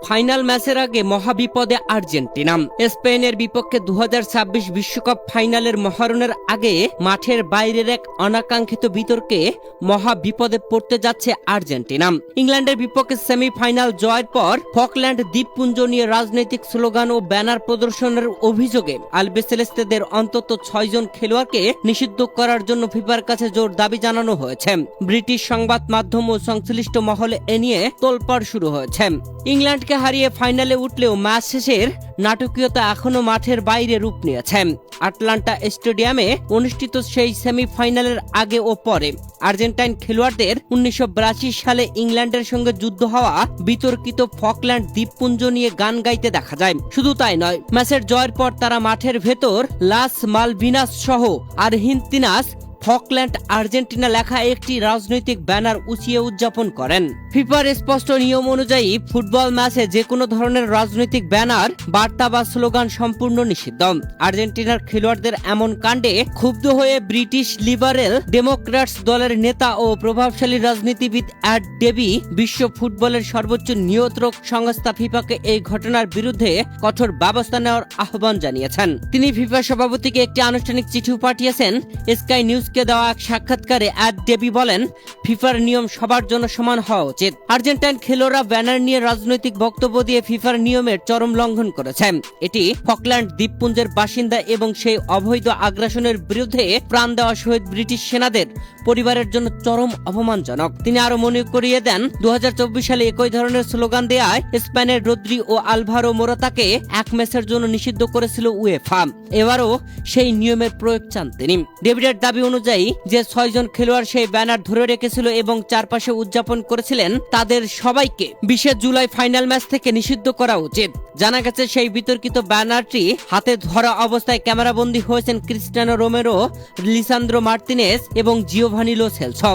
Final ম্যাচের আগে মহাবিপদে Argentina. স্পেনের বিপক্ষে 2026 বিশ্বকাপ ফাইনালের মহারণের আগে মাঠের বাইরের এক অনাকাঙ্ক্ষিত বিতর্কে মহাবিপদে পড়তে যাচ্ছে আর্জেন্টিনা। ইংল্যান্ডের বিপক্ষে সেমিফাইনাল জয়ের পর ফকল্যান্ড দ্বীপপুঞ্জ নিয়ে রাজনৈতিক স্লোগান ও ব্যানার প্রদর্শনের অভিযোগে আলবিসেলেস্তেদের অন্তত 6 জন খেলোয়াড়কে নিষিদ্ধ করার জন্য ফিফার কাছে জোর দাবি জানানো হয়েছে। ব্রিটিশ সংবাদ মাধ্যম ও সংশ্লিষ্ট মহলে এ নিয়ে তোলপাড় শুরু হয়েছে। ইংল্যান্ডকে হারিয়ে ফাইনালে উঠলেও ম্যাচ শেষের নাটকীয়তা এখনো মাঠের বাইরে রূপ নিয়েছে। আটলান্টা স্টেডিয়ামে অনুষ্ঠিত সেই সেমিফাইনালের আগে ও পরে আর্জেন্টাইন খেলোয়াড়দের 1982 সালে ইংল্যান্ডের সঙ্গে যুদ্ধ হওয়া বিতর্কিত ফকল্যান্ড দ্বীপপুঞ্জ নিয়ে গান গাইতে দেখা যায়। শুধু তাই নয়, ম্যাচের জয়ের পর তারা মাঠের ভেতর লাস মালভিনাস সহ আর্জেন্টিনাস ফকল্যান্ড আর্জেন্টিনা লেখা একটি রাজনৈতিক ব্যানার উঁচিয়ে উদযাপন করেন। ফিফার স্পষ্ট নিয়ম অনুযায়ী ফুটবল ম্যাচে যে কোনো ধরনের রাজনৈতিক ব্যানার, বার্তা বা স্লোগান সম্পূর্ণ নিষিদ্ধ। আর্জেন্টিনার খেলোয়াড়দের এমন কাণ্ডে ক্ষুব্ধ হয়ে ব্রিটিশ লিবারেল ডেমোক্র্যাটস দলের নেতা ও প্রভাবশালী রাজনীতিবিদ অ্যাড ডেবি বিশ্ব ফুটবলের সর্বোচ্চ নিয়ন্ত্রক সংস্থা ফিফাকে এই ঘটনার বিরুদ্ধে কঠোর ব্যবস্থা নেওয়ার আহ্বান জানিয়েছেন। তিনি ফিফা সভাপতিকে একটি আনুষ্ঠানিক চিঠিও পাঠিয়েছেন। স্কাই নিউজকে দেওয়া এক সাক্ষাৎকারে অ্যাড ডেবি বলেন, ফিফার নিয়ম সবার জন্য সমান হওয়া উচিত। আর্জেন্টাইন খেলোয়াড়রা ব্যানার নিয়ে রাজনৈতিক বক্তব্য দিয়ে ফিফার নিয়মের চরম লঙ্ঘন করেছে। এটি ফকল্যান্ড দ্বীপপুঞ্জের বাসিন্দা এবং সেই অবৈধ আগ্রাসনের বিরুদ্ধে প্রাণ দেওয়া শহীদ ব্রিটিশ সেনাদের পরিবারের জন্য চরম অপমানজনক। তিনি আরো মনে করিয়ে দেন, 2024 সালে একই ধরনের স্লোগান দেয়ায় স্পেনের রদ্রি ও আলভারো মোরাতাকে এক ম্যাচের জন্য নিষিদ্ধ করেছিল উয়েফা। এবারও সেই নিয়মের প্রয়োগ চান তিনি। ডেভিডের দাবি অনুযায়ী যে 6 জন খেলোয়াড় সেই ব্যানার ধরে রেখেছিল এবং চারপাশে উদযাপন করেছিলেন, তাদের সবাইকে 20 জুলাই ফাইনাল ম্যাচ থেকে নিষিদ্ধ করা উচিত। জানা গেছে, সেই বিতর্কিত ব্যানারটি হাতে ধরা অবস্থায় ক্যামেরাবন্দী হয়েছেন ক্রিস্টিয়ানো রোমেরো, লিসান্দ্রো মার্তিনেজ এবং জিওভানি লো সেলসো।